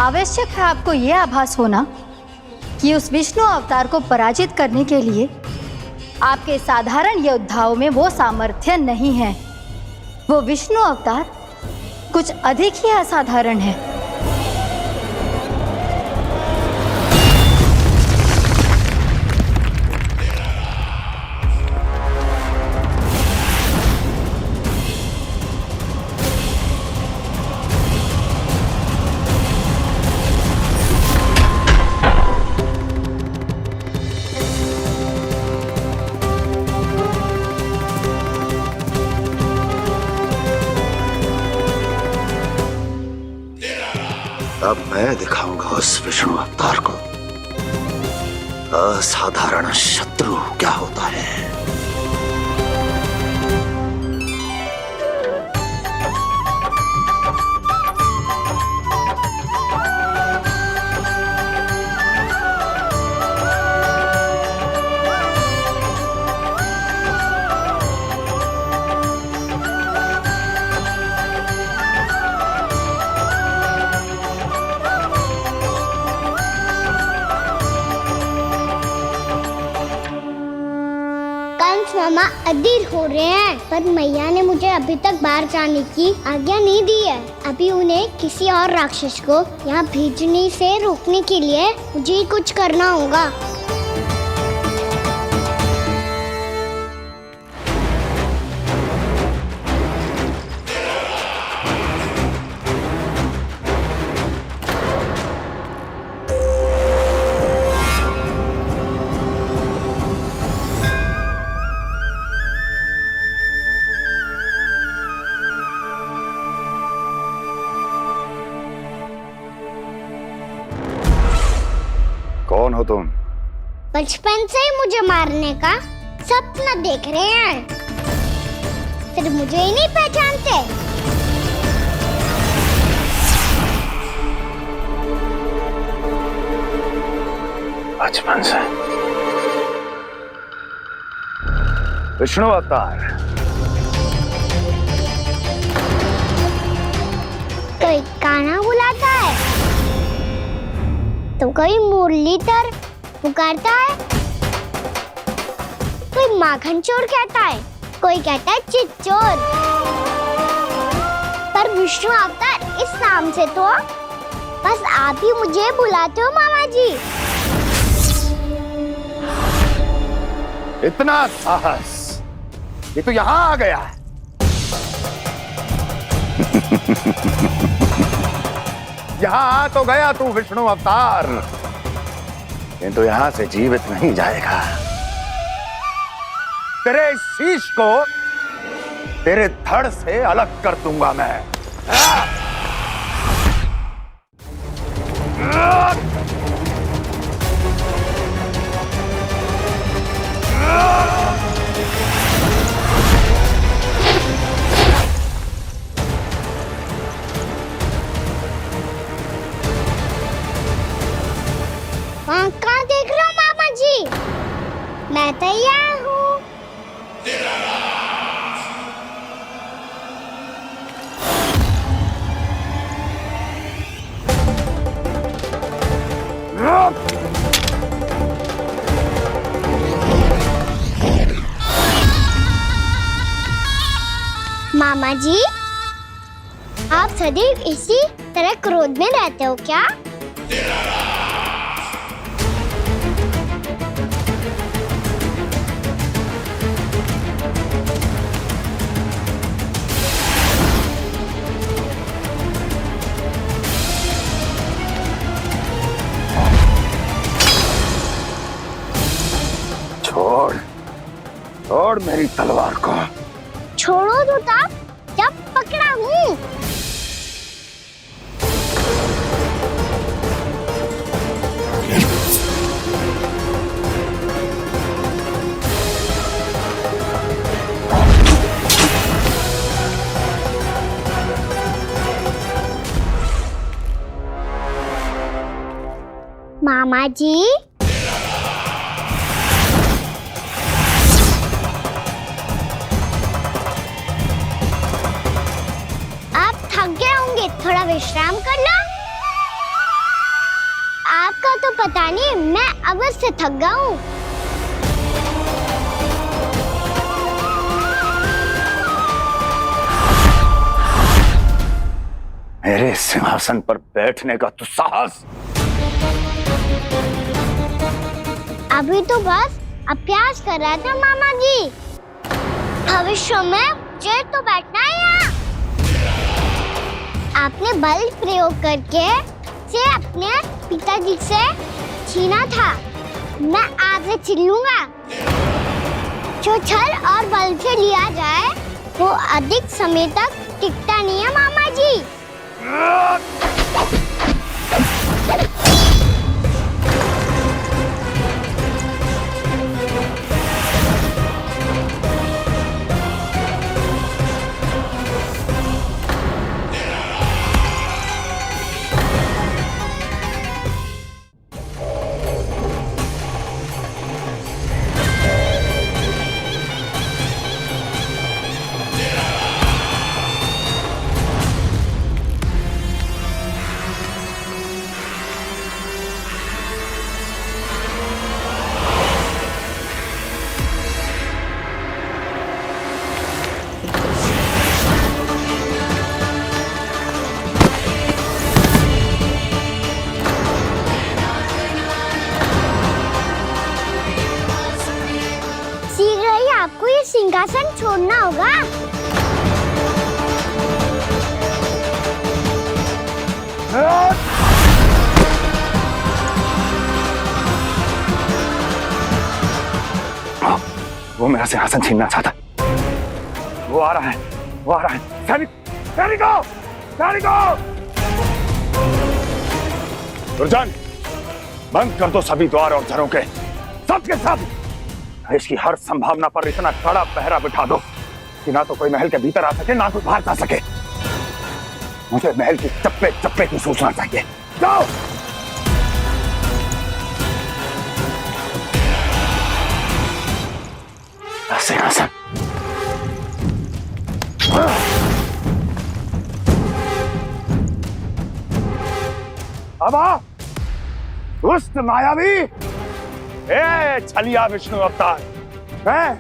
आवश्यक है आपको यह आभास होना कि उस विष्णु अवतार को पराजित करने के लिए आपके साधारण योद्धाओं में वो सामर्थ्य नहीं है। वो विष्णु अवतार कुछ अधिक ही असाधारण है। अब मैं दिखाऊंगा उस विष्णु अवतार को असाधारण शत्रु क्या होता है। मामा अधीर हो रहे हैं, पर मैया ने मुझे अभी तक बाहर जाने की आज्ञा नहीं दी है। अभी उन्हें किसी और राक्षस को यहाँ भेजने से रोकने के लिए मुझे ही कुछ करना होगा। कौन हो तुम? बचपन से ही मुझे मारने का सपना देख रहे हैं, फिर मुझे ही नहीं पहचानते। बचपन से विष्णु अवतार। कोई कान्हा बुलाता है तो कोई मुरलीधर पुकारता है, कोई माखन चोर कहता है, कोई कहता है चिच्चोर। पर विष्णु अवतार इस नाम से तो बस आप ही मुझे बुलाते हो मामा जी। इतना साहस, ये तो यहाँ आ गया है। यहाँ आ तो गया तू विष्णु अवतार, किंतु यहाँ से जीवित नहीं जाएगा। तेरे इस शीश को तेरे धड़ से अलग कर दूंगा मैं। कहाँ देख रहे हो मामा जी? मैं तैयार हूँ। मामा जी, आप सदैव इसी तरह क्रोध में रहते हो क्या? छोड़, छोड़ मेरी तलवार को। छोड़ो तो तब जब पकड़ा हूँ। मामा जी, आप थक गए होंगे, थोड़ा विश्राम कर लो। का तो पता नहीं, मैं अवश्य से थक गया हूँ। मेरे सिंहासन पर बैठने का तू साहस? अभी तो बस अभ्यास कर रहा था मामा जी। भविष्य में मुझे तो बैठना है यहाँ। आपने बल प्रयोग करके से अपने पिताजी से छीना था, मैं आपसे छीन लूंगा। जो छल और बल से लिया जाए वो अधिक समय तक टिकता नहीं है मामा जी। शीघ्र ही आपको ये सिंहासन छोड़ना होगा। वो मेरा सिंहासन छीनना चाहता है। वो आ रहा है, वो आ रहा है। सैनिकों, सैनिकों! दुर्जन, बंद कर दो सभी द्वार और घरों के, सब के सब। इसकी हर संभावना पर इतना कड़ा पहरा बिठा दो कि ना तो कोई महल के भीतर आ सके, ना कोई बाहर जा सके। मुझे महल की चप्पे चप्पे की सूचना चाहिए। जाओ। सिंहासन। अब आ, दुष्ट मायावी, ए छलिया विष्णु अवतार, मैं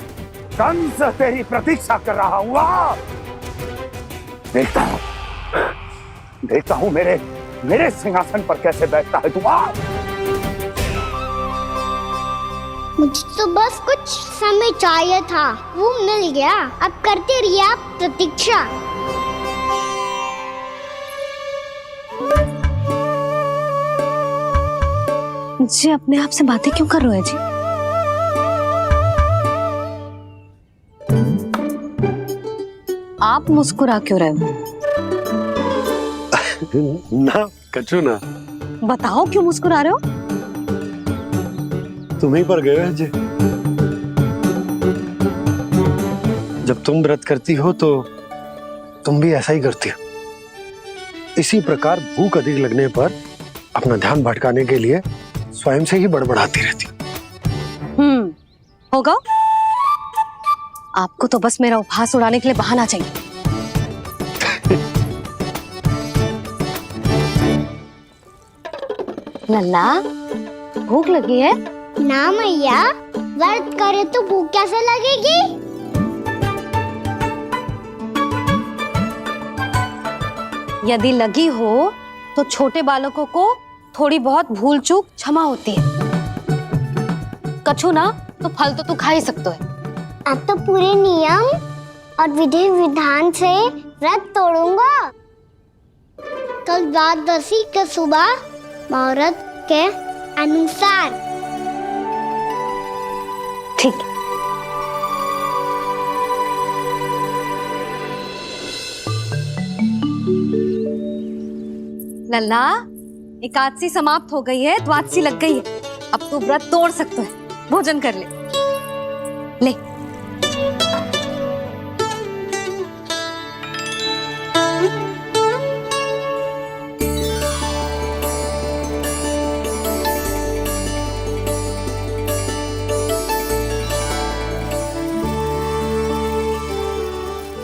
कंस तेरी प्रतीक्षा कर रहा हूं। आ, देखता हूं मेरे सिंहासन पर कैसे बैठता है तू। आ, मुझे तो बस कुछ समय चाहिए था, वो मिल गया। अब करते रहिए आप प्रतीक्षा। जी अपने आप से बातें क्यों कर रहे हो जी? आप मुस्कुरा क्यों रहे हो? ना कचू ना। बताओ क्यों मुस्कुरा रहे हो? तुम ही पर गए जी। जब तुम व्रत करती हो तो तुम भी ऐसा ही करती हो। इसी प्रकार भूख अधिक लगने पर अपना ध्यान भटकाने के लिए स्वयं से ही बड़बड़ाती रहती। होगा। आपको तो बस मेरा उपहास उड़ाने के लिए बहाना चाहिए। लल्ला, भूख लगी है? ना मैया, व्रत करे तो भूख कैसे लगेगी? यदि लगी हो तो छोटे बालकों को थोड़ी बहुत भूल चूक क्षमा होती है। कछु ना तो फल तो तू खा ही सकते है। अब तो पूरे नियम और विधि विधान से व्रत तोड़ूंगा। कल द्वादशी के सुबह मुहूर्त के अनुसार। ठीक। लल्ला, एकादशी समाप्त हो गई है, द्वादशी लग गई है। अब तू व्रत तोड़ सकते है। भोजन कर ले। ले।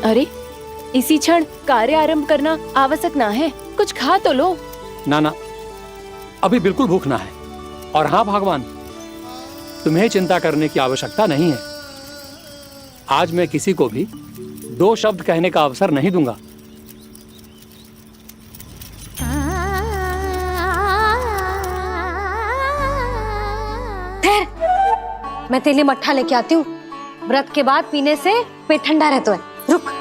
अरे, इसी क्षण कार्य आरंभ करना आवश्यक ना है। कुछ खा तो लो। ना ना, अभी बिल्कुल भूख ना है। और हाँ भगवान, तुम्हें चिंता करने की आवश्यकता नहीं है। आज मैं किसी को भी 2 शब्द कहने का अवसर नहीं दूंगा। मैं तेरे लिए मट्ठा लेके आती हूँ। व्रत के बाद पीने से पेट ठंडा रहता है। रुक।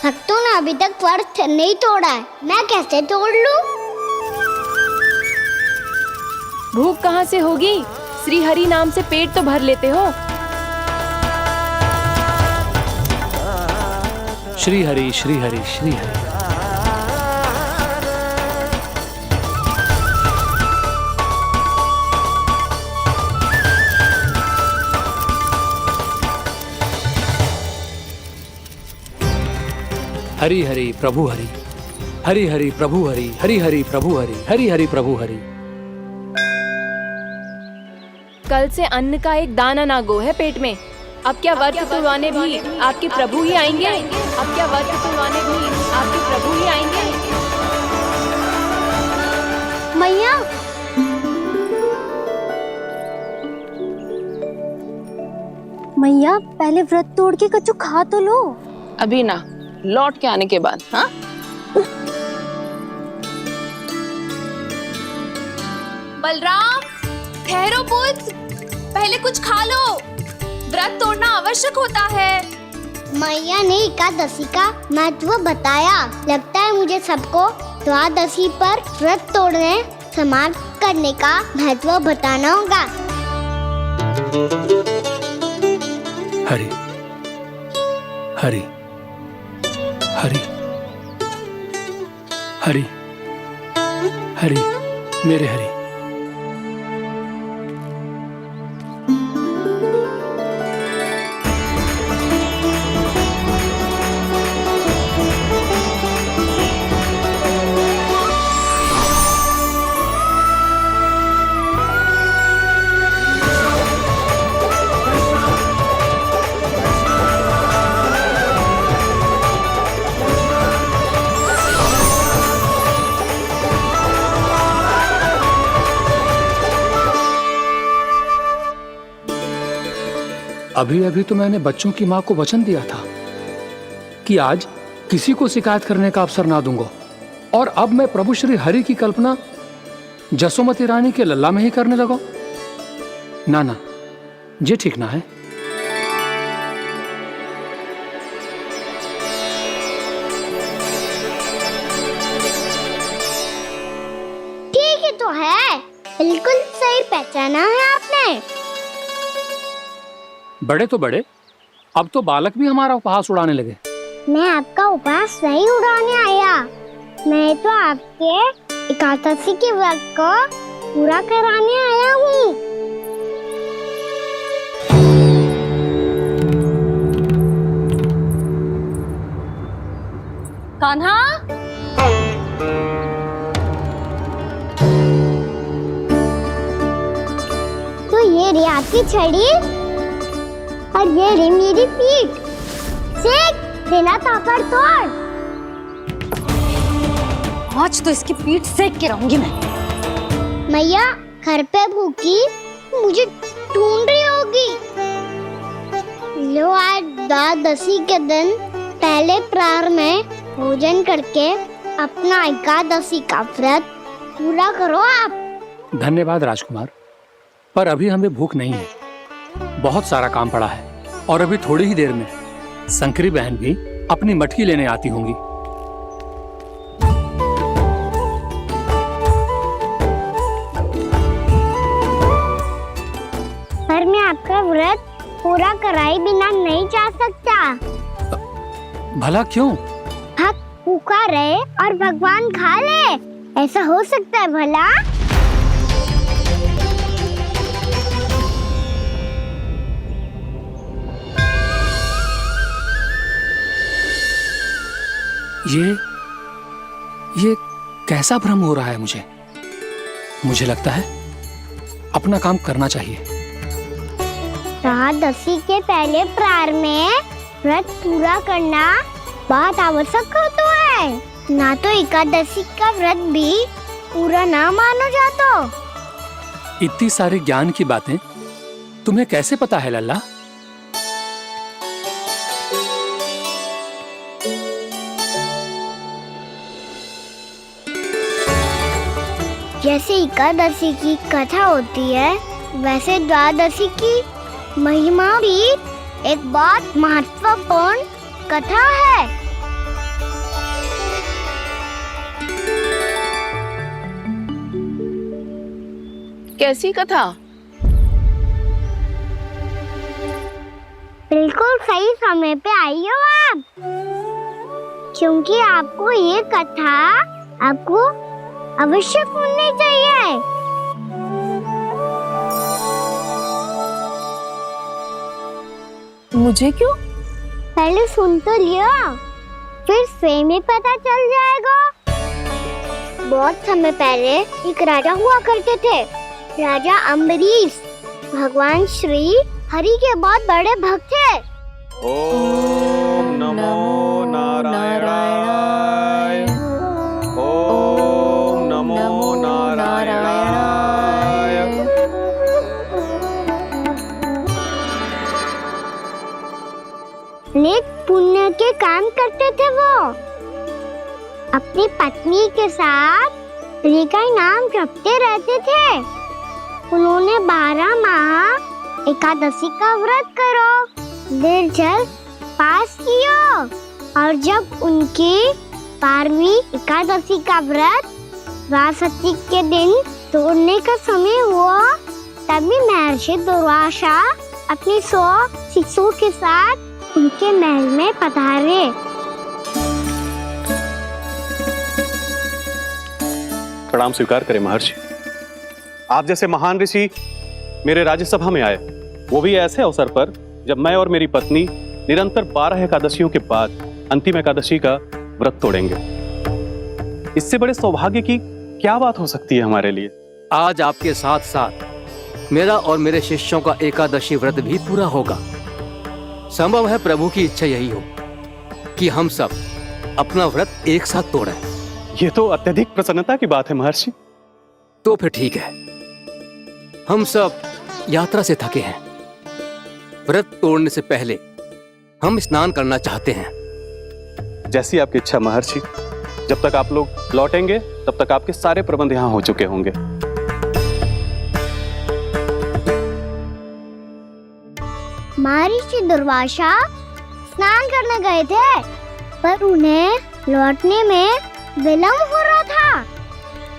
भक्तों ने अभी तक व्रत नहीं तोड़ा है, मैं कैसे तोड़ लूं? भूख कहाँ से होगी? श्री हरि नाम से पेट तो भर लेते हो। श्री हरि श्री हरि श्री हरि। हरि हरि प्रभु हरि, हरि हरि प्रभु हरि, हरि हरि प्रभु हरि, हरि हरि प्रभु हरि। कल से अन्न का एक दाना ना गो है पेट में। अब क्या व्रत तुड़वाने भी आपके प्रभु ही आएंगे? अब क्या व्रत तुड़वाने भी आपके प्रभु ही आएंगे? मैया, मैया पहले व्रत तोड़ के कच्चू खा तो लो। अभी ना, लौट के आने के बाद। हाँ, बलराम, ठहरो पुत्र, पहले कुछ खा लो। व्रत तोड़ना आवश्यक होता है। मैया ने एकादशी का महत्व बताया। लगता है मुझे सबको द्वादशी पर व्रत तोड़ने, समाप्त करने का महत्व बताना होगा। हरि हरि हरि हरि हरि, मेरे हरि। अभी अभी तो मैंने बच्चों की मां को वचन दिया था कि आज किसी को शिकायत करने का अवसर ना दूंगा, और अब मैं प्रभु श्री हरि की कल्पना जसोमती रानी के लल्ला में ही करने लगा। ना ना, ये ठीक ना है। ठीक है तो है, बिल्कुल सही पहचाना है आपने। बड़े तो बड़े, अब तो बालक भी हमारा उपहास उड़ाने लगे। मैं आपका उपहास नहीं उड़ाने आया, मैं तो आपके एकादशी के व्रत को पूरा कराने आया हूँ। कान्हा, तो ये रे आपकी छड़ी और ये रे मेरी पीठ। सेक बिना तापर तोड़। आज तो इसकी पीठ सेक के रहूंगी मैं। मैया घर पे भूखी मुझे ढूंढ रही होगी। लो, आज द्वादशी के दिन पहले प्रहर में भोजन करके अपना एकादशी का व्रत पूरा करो आप। धन्यवाद राजकुमार, पर अभी हमें भूख नहीं है। बहुत सारा काम पड़ा है, और अभी थोड़ी ही देर में शंकरी बहन भी अपनी मटकी लेने आती होंगी। पर मैं आपका व्रत पूरा कराए बिना नहीं जा सकता। भला क्यों? भक्त भूखा रहे और भगवान खा ले, ऐसा हो सकता है भला? ये कैसा भ्रम हो रहा है मुझे लगता है अपना काम करना चाहिए। द्वादशी के पहले प्रहर में व्रत पूरा करना बहुत आवश्यक होता है। है, ना तो एकादशी का व्रत भी पूरा ना मानो जातो। इतनी सारी ज्ञान की बातें तुम्हें कैसे पता है लल्ला? जैसे एकादशी की कथा होती है, वैसे द्वादशी की महिमा भी एक बहुत महत्वपूर्ण कथा है। कैसी कथा? बिल्कुल सही समय पे आई हो आप, क्योंकि आपको ये कथा आपको अवश्य सुननी चाहिए। मुझे क्यों? पहले सुन तो लियो, फिर स्वयं ही पता चल जाएगा। बहुत समय पहले एक राजा हुआ करते थे, राजा अम्बरीश। भगवान श्री हरि के बहुत बड़े भक्त थे। ओम नमो नारायणाय। ओम नमो नारायणाय। नेक पुण्य के काम करते थे वो। अपनी पत्नी के साथ हरि का नाम जपते रहते थे। उन्होंने 12 माह एकादशी का व्रत करो, निर्जल पास किया, और जब उनकी 12वीं एकादशी का व्रत द्वादशी के दिन तोड़ने का समय हुआ, तभी महर्षि दुर्वासा अपनी 100 शिष्यों के साथ उनके महल में पधारे। प्रणाम स्वीकार करें महर्षि। आप जैसे महान ऋषि मेरे राज्यसभा में आए, वो भी ऐसे अवसर पर जब मैं और मेरी पत्नी निरंतर 12 एकादशियों के बाद अंतिम एकादशी का व्रत तोड़ेंगे। इससे बड़े सौभाग्य की क्या बात हो सकती है हमारे लिए? आज आपके साथ साथ मेरा और मेरे शिष्यों का एकादशी व्रत भी पूरा होगा। संभव है प्रभु की इच्छा यही हो कि हम सब अपना व्रत एक साथ तोड़ें। ये तो अत्यधिक प्रसन्नता की बात है महर्षि। तो फिर ठीक है, हम सब यात्रा से थके हैं। व्रत तोड़ने से पहले हम स्नान करना चाहते हैं। जैसी आपकी इच्छा महर्षि। जब तक आप लोग लौटेंगे तब तक आपके सारे प्रबंध यहाँ हो चुके होंगे। महर्षि दुर्वासा स्नान करने गए थे, पर उन्हें लौटने में विलंब हो रहा था,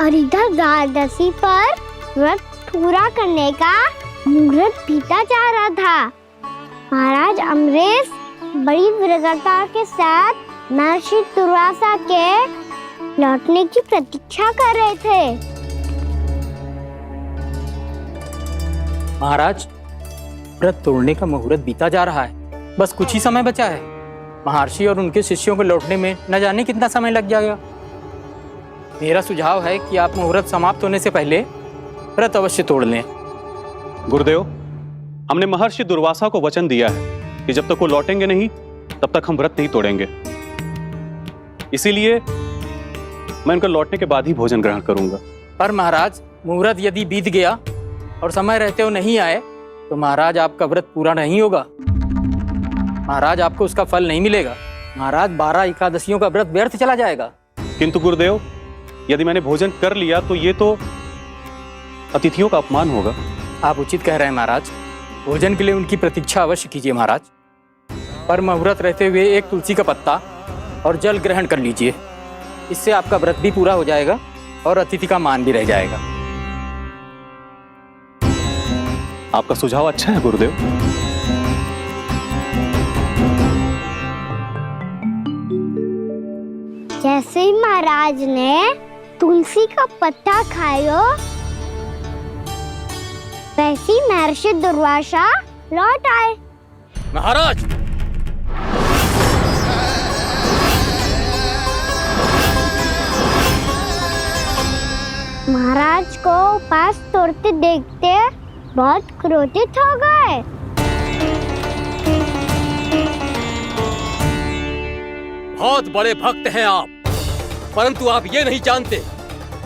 और इधर द्वादशी पर व्रत पूरा करने का मुहूर्त बीता जा रहा था। महाराज अम्बरीश बड़ी दृढ़ता के साथ महर्षि दुर्वासा के लौटने की प्रतीक्षा कर रहे थे। महाराज, व्रत तोड़ने का मुहूर्त बीता जा रहा है, बस कुछ ही समय बचा है। महर्षि और उनके शिष्यों को लौटने में न जाने कितना समय लग जाएगा। मेरा सुझाव है कि आप मुहूर्त समाप्त होने से पहले व्रत अवश्य तोड़ लें। गुरुदेव, हमने महर्षि दुर्वासा को वचन दिया है कि जब तक वो लौटेंगे नहीं तब तक हम व्रत नहीं तोड़ेंगे। इसीलिए मैं उनका लौटने के बाद ही भोजन ग्रहण करूंगा। पर महाराज, मुहूर्त यदि बीत गया और समय रहते हो नहीं आए तो महाराज आपका व्रत पूरा नहीं होगा। महाराज, आपको उसका फल नहीं मिलेगा। महाराज, 12 एकादशियों का व्रत व्यर्थ चला जाएगा। किंतु गुरुदेव, यदि मैंने भोजन कर लिया तो ये तो अतिथियों का अपमान होगा। आप उचित कह रहे हैं महाराज। भोजन के लिए उनकी प्रतीक्षा अवश्य कीजिए महाराज, पर मुहूर्त रहते हुए एक तुलसी का पत्ता और जल ग्रहण कर लीजिए। इससे आपका व्रत भी पूरा हो जाएगा और अतिथि का मान भी रह जाएगा। आपका सुझाव अच्छा है गुरुदेव। जैसे ही महाराज ने तुलसी का पत्ता खायो, वैसे ही महर्षि दुर्वासा लौट आए। महाराज, महाराज को उपास तोड़ते देखते बहुत क्रोधित हो गए। बहुत बड़े भक्त हैं आप, परंतु आप ये नहीं जानते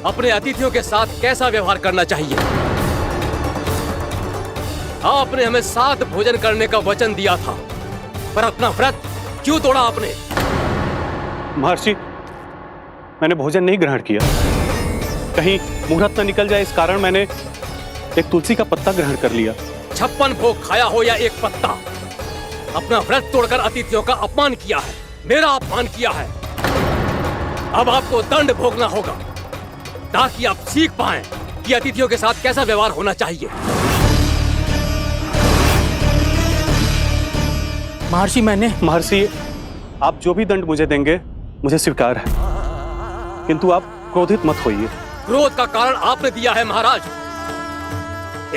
अपने अतिथियों के साथ कैसा व्यवहार करना चाहिए। आपने हमें साथ भोजन करने का वचन दिया था, पर अपना व्रत क्यों तोड़ा आपने? महर्षि, मैंने भोजन नहीं ग्रहण किया। कहीं मुहूर्त न निकल जाए, इस कारण मैंने एक तुलसी का पत्ता ग्रहण कर लिया। 56 भोग खाया हो या एक पत्ता, अपना व्रत तोड़कर अतिथियों का अपमान किया है, मेरा अपमान किया है। अब आपको दंड भोगना होगा ताकि आप सीख पाएं कि अतिथियों के साथ कैसा व्यवहार होना चाहिए। महर्षि, आप जो भी दंड मुझे देंगे मुझे स्वीकार है, किंतु आप क्रोधित मत होइए। क्रोध का कारण आपने दिया है महाराज।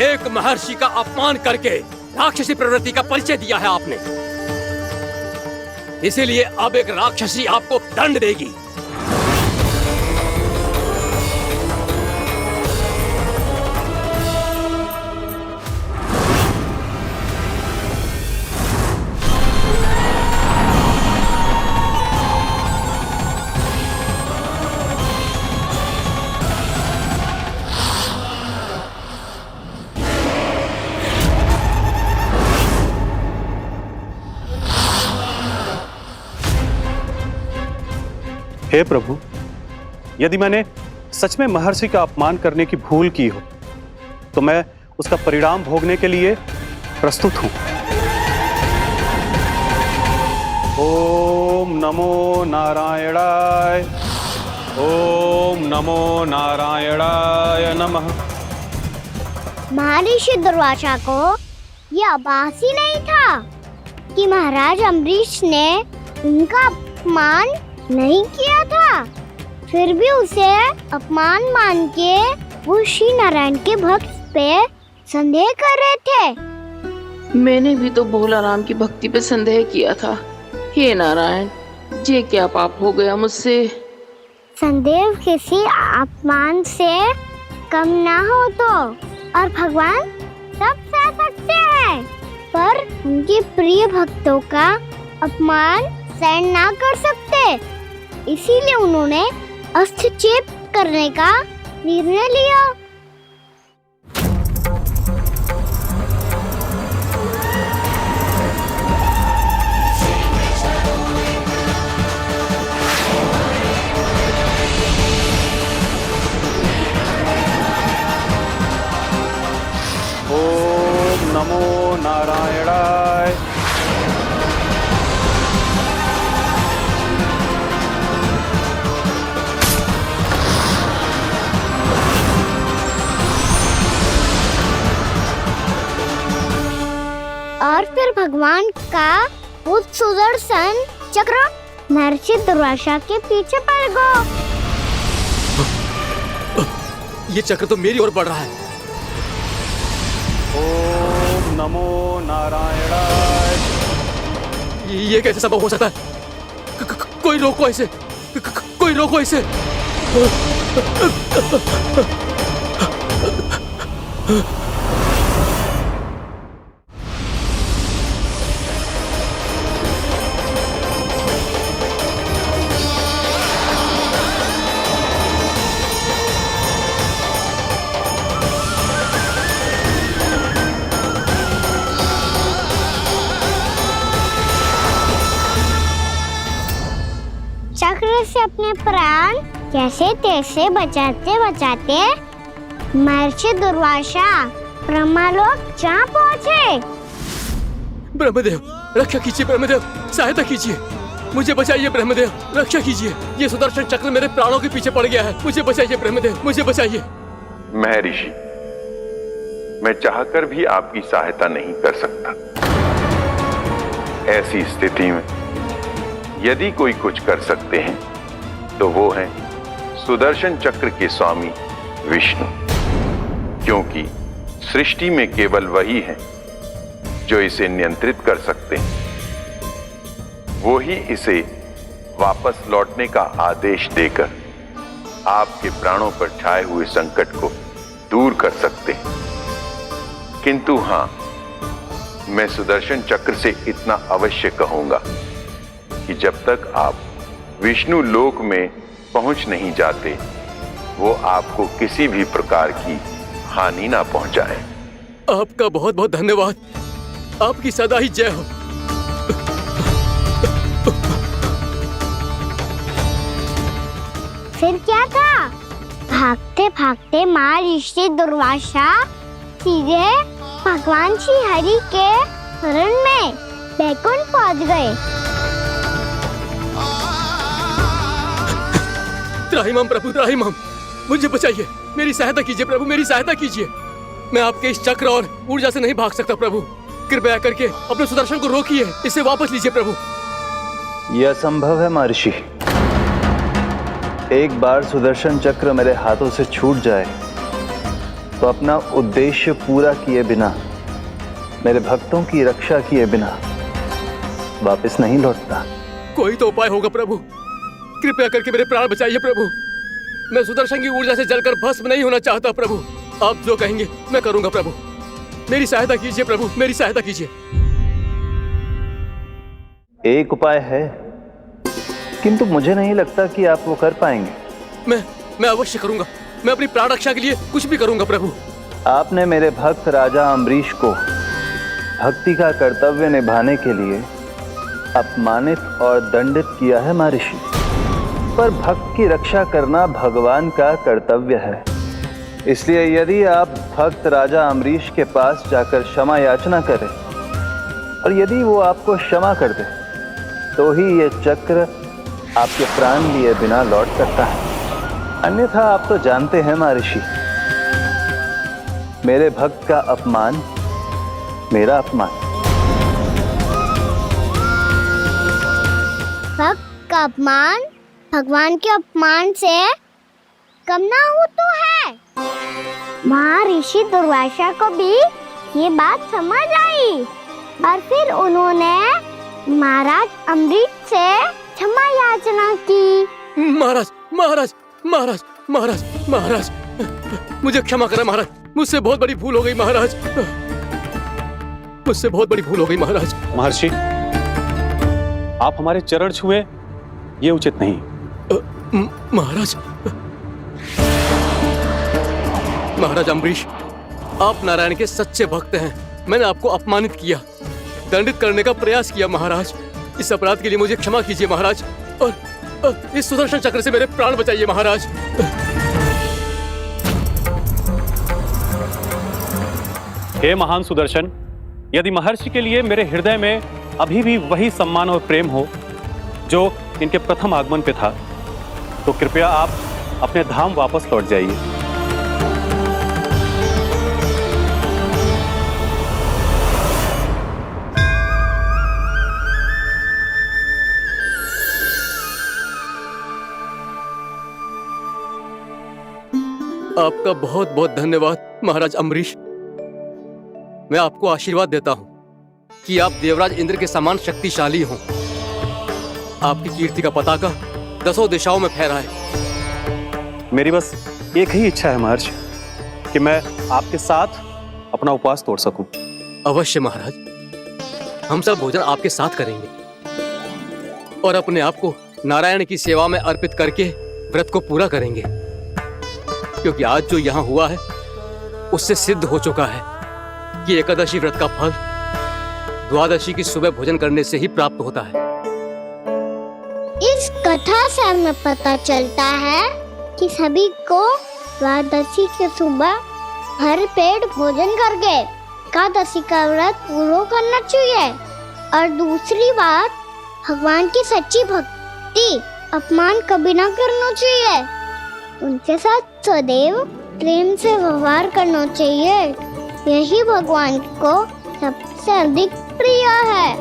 एक महर्षि का अपमान करके राक्षसी प्रवृत्ति का परिचय दिया है आपने, इसीलिए अब एक राक्षसी आपको दंड देगी। हे प्रभु, यदि मैंने सच में महर्षि का अपमान करने की भूल की हो तो मैं उसका परिणाम भोगने के लिए प्रस्तुत हूं। ओम नमो नारायणाय, ओम नमो नारायणाय नमः। महर्षि दुर्वासा को यह आभास ही नहीं था कि महाराज अम्बरीश ने उनका अपमान नहीं किया था, फिर भी उसे अपमान मान के वो श्री नारायण के भक्त पे संदेह कर रहे थे। मैंने भी तो भोला राम की भक्ति पे संदेह किया था। हे नारायण, ये क्या पाप हो गया मुझसे? संदेह किसी अपमान से कम ना हो तो, और भगवान सब सह सकते हैं, पर उनके प्रिय भक्तों का अपमान सहन ना कर सकते, इसीलिए उन्होंने हस्तक्षेप करने का निर्णय लिया। ओम नमो नारायणाय। और फिर भगवान का वो सुदर्शन चक्र महर्षि दुर्वासा के पीछे पड़ गया। ये चक्र तो मेरी ओर बढ़ रहा है। ओम नमो नारायणाय। ये कैसे संभव हो सकता है? कोई रोको इसे, कोई रोको इसे। चक्र से अपने प्राण कैसे तैसे बचाते बचाते महर्षि दुर्वासा ब्रह्मलोक जा पहुँचे। ब्रह्मदेव, रक्षा कीजिए। ब्रह्मदेव, सहायता कीजिए, मुझे बचाइए। ब्रह्मदेव, रक्षा कीजिए। ये सुदर्शन चक्र मेरे प्राणों के पीछे पड़ गया है। मुझे बचाइए ब्रह्मदेव, मुझे बचाइए। महर्षि, मैं चाहकर भी आपकी सहायता नहीं कर सकता। ऐसी स्थिति में यदि कोई कुछ कर सकते हैं तो वो हैं सुदर्शन चक्र के स्वामी विष्णु, क्योंकि सृष्टि में केवल वही हैं जो इसे नियंत्रित कर सकते हैं। वो ही इसे वापस लौटने का आदेश देकर आपके प्राणों पर छाए हुए संकट को दूर कर सकते हैं। किंतु हां, मैं सुदर्शन चक्र से इतना अवश्य कहूंगा कि जब तक आप विष्णु लोक में पहुंच नहीं जाते, वो आपको किसी भी प्रकार की हानि ना पहुंचाए। आपका बहुत बहुत धन्यवाद। आपकी सदा ही जय हो। फिर क्या था? भागते भागते महर्षि दुर्वासा सीधे भगवान श्री हरि के शरण में बैकुंठ पहुंच गए। त्राहिमाम प्रभु, त्राहिमाम, मुझे बचाइए, मेरी सहायता कीजिए प्रभु, मेरी सहायता कीजिए। मैं आपके इस चक्र और ऊर्जा से नहीं भाग सकता प्रभु। कृपया करके अपने सुदर्शन को रोकिए, इसे वापस लीजिए प्रभु। यह असंभव है महर्षि। एक बार सुदर्शन चक्र मेरे हाथों से छूट जाए तो अपना उद्देश्य पूरा किए बिना, मेरे भक्तों की रक्षा किए बिना वापस नहीं लौटता। कोई तो उपाय होगा प्रभु, कृपया करके मेरे प्राण बचाइए प्रभु। मैं सुदर्शन की ऊर्जा से जलकर भस्म नहीं होना चाहता प्रभु। आप जो कहेंगे मैं करूंगा प्रभु। मेरी सहायता कीजिए प्रभु, मेरी सहायता कीजिए। एक उपाय है, किंतु मुझे नहीं लगता कि आप वो कर पाएंगे। मैं अवश्य करूंगा। मैं अपनी प्राण रक्षा के लिए कुछ भी करूंगा प्रभु। आपने मेरे भक्त राजा अम्बरीश को भक्ति का कर्तव्य निभाने के लिए अपमानित और दंडित किया है महर्षि, पर भक्त की रक्षा करना भगवान का कर्तव्य है। इसलिए यदि आप भक्त राजा अम्बरीश के पास जाकर क्षमा याचना करें और यदि वो आपको क्षमा कर दे तो ही ये चक्र आपके प्राण लिए बिना लौट सकता है। अन्यथा आप तो जानते हैं महर्षि, मेरे भक्त का अपमान मेरा अपमान। भक्त का अपमान भगवान के अपमान से कम ना हो तो है। महर्षि दुर्वासा को भी ये बात समझ आई और फिर उन्होंने महाराज अम्बरीश से क्षमा याचना की। महाराज महाराज महाराज महाराज महाराज, मुझे क्षमा करें महाराज, मुझसे बहुत बड़ी भूल हो गई महाराज, मुझसे बहुत बड़ी भूल हो गई महाराज। महर्षि, आप हमारे चरण छुए ये उचित नहीं। महाराज, महाराज अम्बरीश, आप नारायण के सच्चे भक्त हैं। मैंने आपको अपमानित किया, दंडित करने का प्रयास किया महाराज। इस अपराध के लिए मुझे क्षमा कीजिए महाराज, और इस सुदर्शन चक्र से मेरे प्राण बचाइए महाराज। हे महान सुदर्शन, यदि महर्षि के लिए मेरे हृदय में अभी भी वही सम्मान और प्रेम हो जो इनके प्रथम आगमन पे था, तो कृपया आप अपने धाम वापस लौट जाइए। आपका बहुत बहुत धन्यवाद महाराज अम्बरीश। मैं आपको आशीर्वाद देता हूं कि आप देवराज इंद्र के समान शक्तिशाली हों। आपकी कीर्ति का पताका 10 दिशाओं में फहराए। मेरी बस एक ही इच्छा है महर्षि, कि मैं आपके साथ अपना उपवास तोड़ सकूं। अवश्य महाराज, हम सब भोजन आपके साथ करेंगे और अपने आप को नारायण की सेवा में अर्पित करके व्रत को पूरा करेंगे, क्योंकि आज जो यहाँ हुआ है उससे सिद्ध हो चुका है कि एकादशी व्रत का फल द्वादशी की सुबह भोजन करने से ही प्राप्त होता है। इस कथा से हमें पता चलता है कि सभी को द्वादशी के सुबह भर पेट भोजन करके एकादशी का व्रत पूरा करना चाहिए। और दूसरी बात, भगवान की सच्ची भक्ति अपमान कभी ना करना चाहिए। उनके साथ सदैव प्रेम से व्यवहार करना चाहिए। यही भगवान को सबसे अधिक प्रिय है।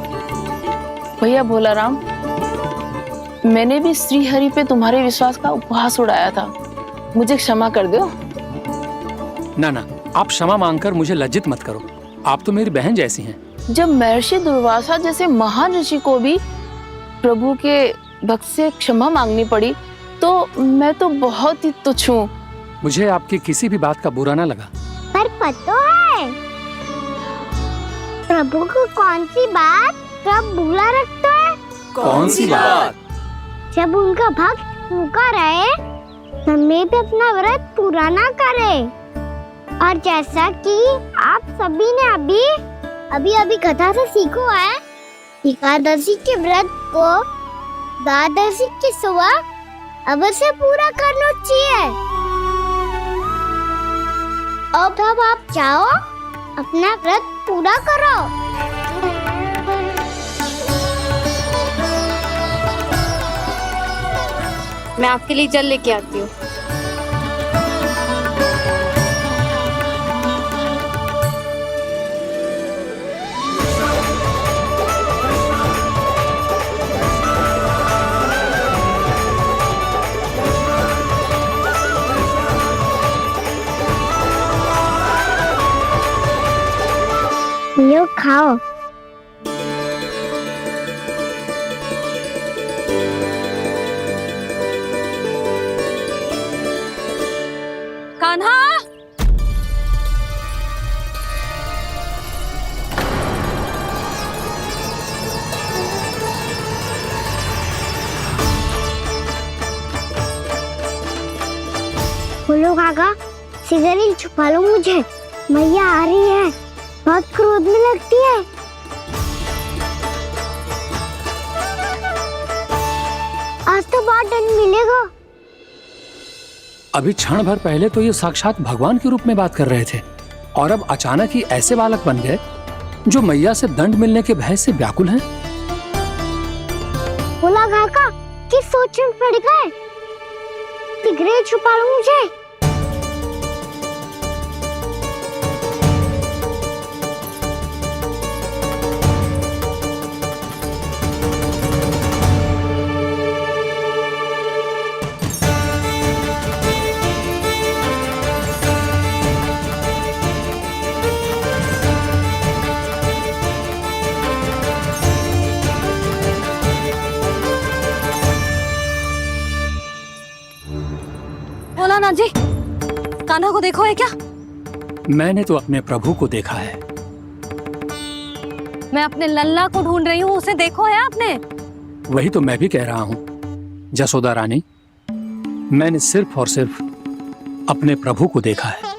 भैया भोलाराम, मैंने भी श्री हरि पे तुम्हारे विश्वास का उपहास उड़ाया था, मुझे क्षमा कर दो। ना ना, आप क्षमा मांगकर मुझे लज्जित मत करो, आप तो मेरी बहन जैसी हैं। जब महर्षि दुर्वासा जैसे महान ऋषि को भी प्रभु के भक्त से क्षमा मांगनी पड़ी, तो मैं तो बहुत ही तुच्छ हूँ। मुझे आपकी किसी भी बात का बुरा ना लगा। पर पता है प्रभु को कौन सी बात कब बुरा रखता है? कौन सी बात? जब उनका भक्त भूखा रहे, समय पे अपना व्रत पूरा ना करे। और जैसा कि आप सभी ने अभी कथा से सीखो है, एकादशी के व्रत को द्वादशी की सुबह अवश्य पूरा करना चाहिए। अब आप जाओ, अपना व्रत पूरा करो। मैं आपके लिए जल लेके आती हूँ। लो खाओ। कान्हा, बोलो काका, सिगरेट छुपा लो मुझे, मैया आ रही है, बहुत क्रोध में लगती है। आज तो बहुत दंड मिलेगा। अभी क्षण भर पहले तो ये साक्षात भगवान के रूप में बात कर रहे थे, और अब अचानक ही ऐसे बालक बन गए जो मैया से दंड मिलने के भय से व्याकुल हैं। बोला काका, किस सोच में पड़ गए? सिगरेट छुपा लो मुझे। बोला ना जी, कान्हा को देखो है क्या? मैंने तो अपने प्रभु को देखा है। मैं अपने लल्ला को ढूंढ रही हूँ, उसे देखो है आपने? वही तो मैं भी कह रहा हूँ जसोदा रानी, मैंने सिर्फ और सिर्फ अपने प्रभु को देखा है।